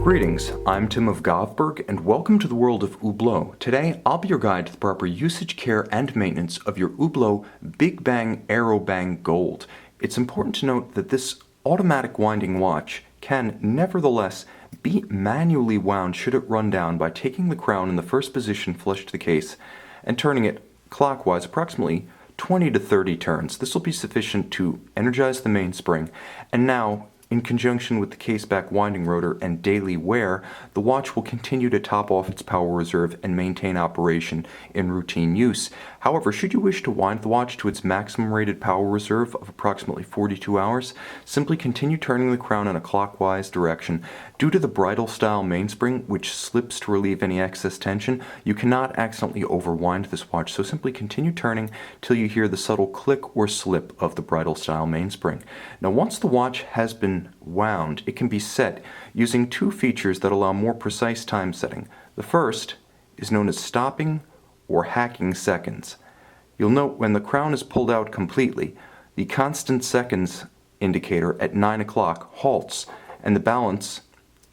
Greetings, I'm Tim of Govberg, and welcome to the world of Hublot. Today, I'll be your guide to the proper usage, care, and maintenance of your Hublot Big Bang Aero Bang Gold. It's important to note that this automatic winding watch can, nevertheless, be manually wound should it run down by taking the crown in the first position flush to the case and turning it clockwise approximately 20 to 30 turns. This will be sufficient to energize the mainspring, and now, in conjunction with the case-back winding rotor and daily wear, the watch will continue to top off its power reserve and maintain operation in routine use. However, should you wish to wind the watch to its maximum rated power reserve of approximately 42 hours, simply continue turning the crown in a clockwise direction. Due to the bridal style mainspring, which slips to relieve any excess tension, you cannot accidentally overwind this watch, so simply continue turning till you hear the subtle click or slip of the bridal style mainspring. Now, once the watch has been wound, it can be set using two features that allow more precise time setting. The first is known as stopping or hacking seconds. You'll note when the crown is pulled out completely, the constant seconds indicator at 9 o'clock halts and the balance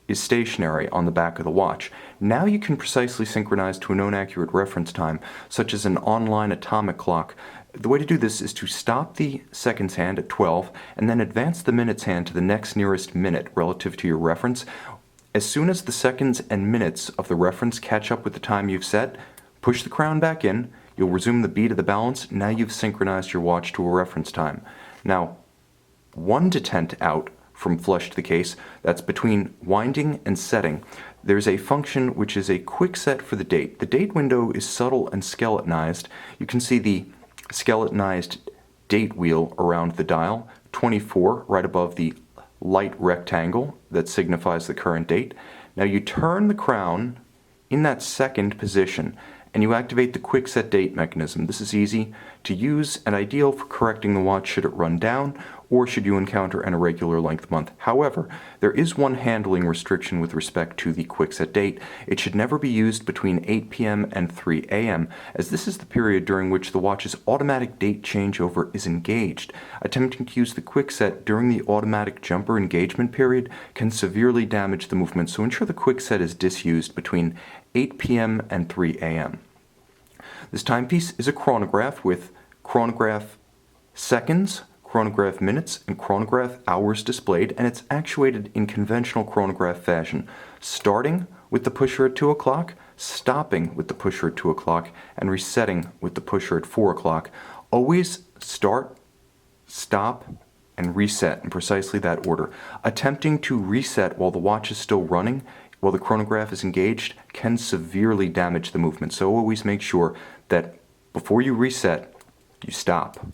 is stationary on the back of the watch. Now you can precisely synchronize to a known accurate reference time, such as an online atomic clock. The way to do this is to stop the seconds hand at 12 and then advance the minutes hand to the next nearest minute relative to your reference. As soon as the seconds and minutes of the reference catch up with the time you've set, push the crown back in, you'll resume the beat of the balance. Now you've synchronized your watch to a reference time. Now, 1 detent out from flush to the case, that's between winding and setting, there's a function which is a quick set for the date. The date window is subtle and skeletonized. You can see the skeletonized date wheel around the dial, 24 right above the light rectangle that signifies the current date. Now you turn the crown in that second position and you activate the quick set date mechanism. This is easy to use and ideal for correcting the watch should it run down or should you encounter an irregular length month. However, there is one handling restriction with respect to the quick set date. It should never be used between 8 p.m. and 3 a.m. as this is the period during which the watch's automatic date changeover is engaged. Attempting to use the quick set during the automatic jumper engagement period can severely damage the movement, so ensure the quick set is disused between 8 p.m. and 3 a.m. This timepiece is a chronograph with chronograph seconds, chronograph minutes, and chronograph hours displayed, and it's actuated in conventional chronograph fashion, starting with the pusher at 2 o'clock, stopping with the pusher at 2 o'clock, and resetting with the pusher at 4 o'clock. Always start, stop, and reset in precisely that order. Attempting to reset while the watch is still running, while the chronograph is engaged, can severely damage the movement, so always make sure that before you reset, you stop.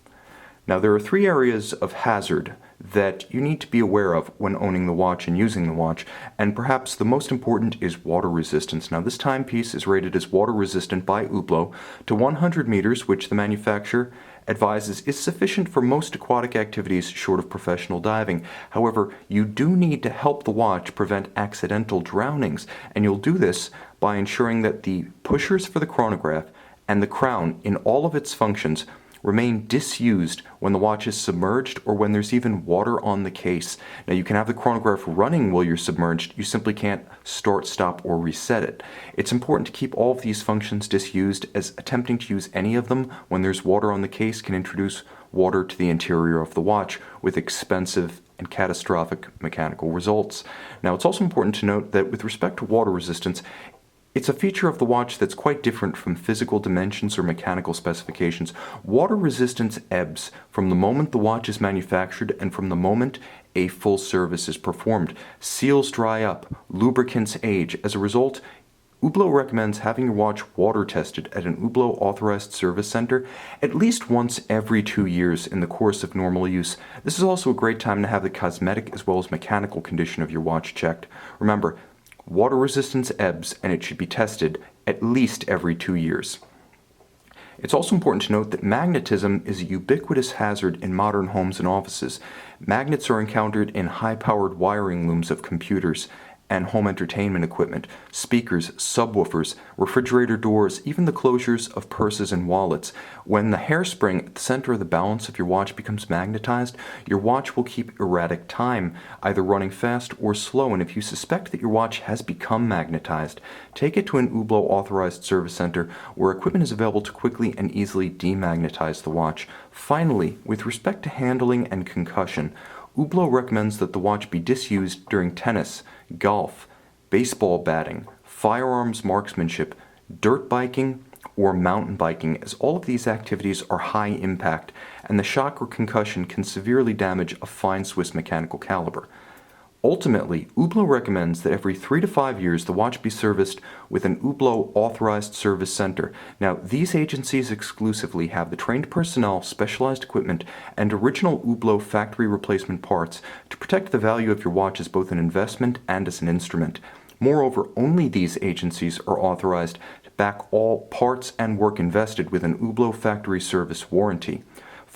Now, there are 3 areas of hazard that you need to be aware of when owning the watch and using the watch, and perhaps the most important is water resistance. Now, this timepiece is rated as water resistant by Hublot to 100 meters, which the manufacturer advises is sufficient for most aquatic activities short of professional diving. However, you do need to help the watch prevent accidental drownings, and you'll do this by ensuring that the pushers for the chronograph and the crown in all of its functions remain disused when the watch is submerged or when there's even water on the case. Now, you can have the chronograph running while you're submerged, you simply can't start, stop, or reset it. It's important to keep all of these functions disused, as attempting to use any of them when there's water on the case can introduce water to the interior of the watch with expensive and catastrophic mechanical results. Now, it's also important to note that with respect to water resistance, it's a feature of the watch that's quite different from physical dimensions or mechanical specifications. Water resistance ebbs from the moment the watch is manufactured and from the moment a full service is performed. Seals dry up, lubricants age. As a result, Hublot recommends having your watch water tested at an Hublot authorized service center at least once every 2 years in the course of normal use. This is also a great time to have the cosmetic as well as mechanical condition of your watch checked. Remember, water resistance ebbs, and it should be tested at least every 2 years. It's also important to note that magnetism is a ubiquitous hazard in modern homes and offices. Magnets are encountered in high-powered wiring looms of computers, and home entertainment equipment, speakers, subwoofers, refrigerator doors, even the closures of purses and wallets. When the hairspring at the center of the balance of your watch becomes magnetized, your watch will keep erratic time, either running fast or slow, and if you suspect that your watch has become magnetized, take it to an Hublot authorized service center where equipment is available to quickly and easily demagnetize the watch. Finally, with respect to handling and concussion, Hublot recommends that the watch be disused during tennis, golf, baseball batting, firearms marksmanship, dirt biking, or mountain biking, as all of these activities are high impact and the shock or concussion can severely damage a fine Swiss mechanical caliber. Ultimately, Hublot recommends that every 3 to 5 years the watch be serviced with an Hublot authorized service center. Now, these agencies exclusively have the trained personnel, specialized equipment, and original Hublot factory replacement parts to protect the value of your watch as both an investment and as an instrument. Moreover, only these agencies are authorized to back all parts and work invested with an Hublot factory service warranty.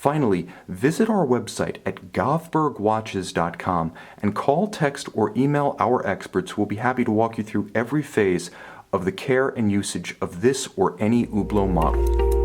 Finally, visit our website at govbergwatches.com and call, text, or email our experts who will be happy to walk you through every phase of the care and usage of this or any Hublot model.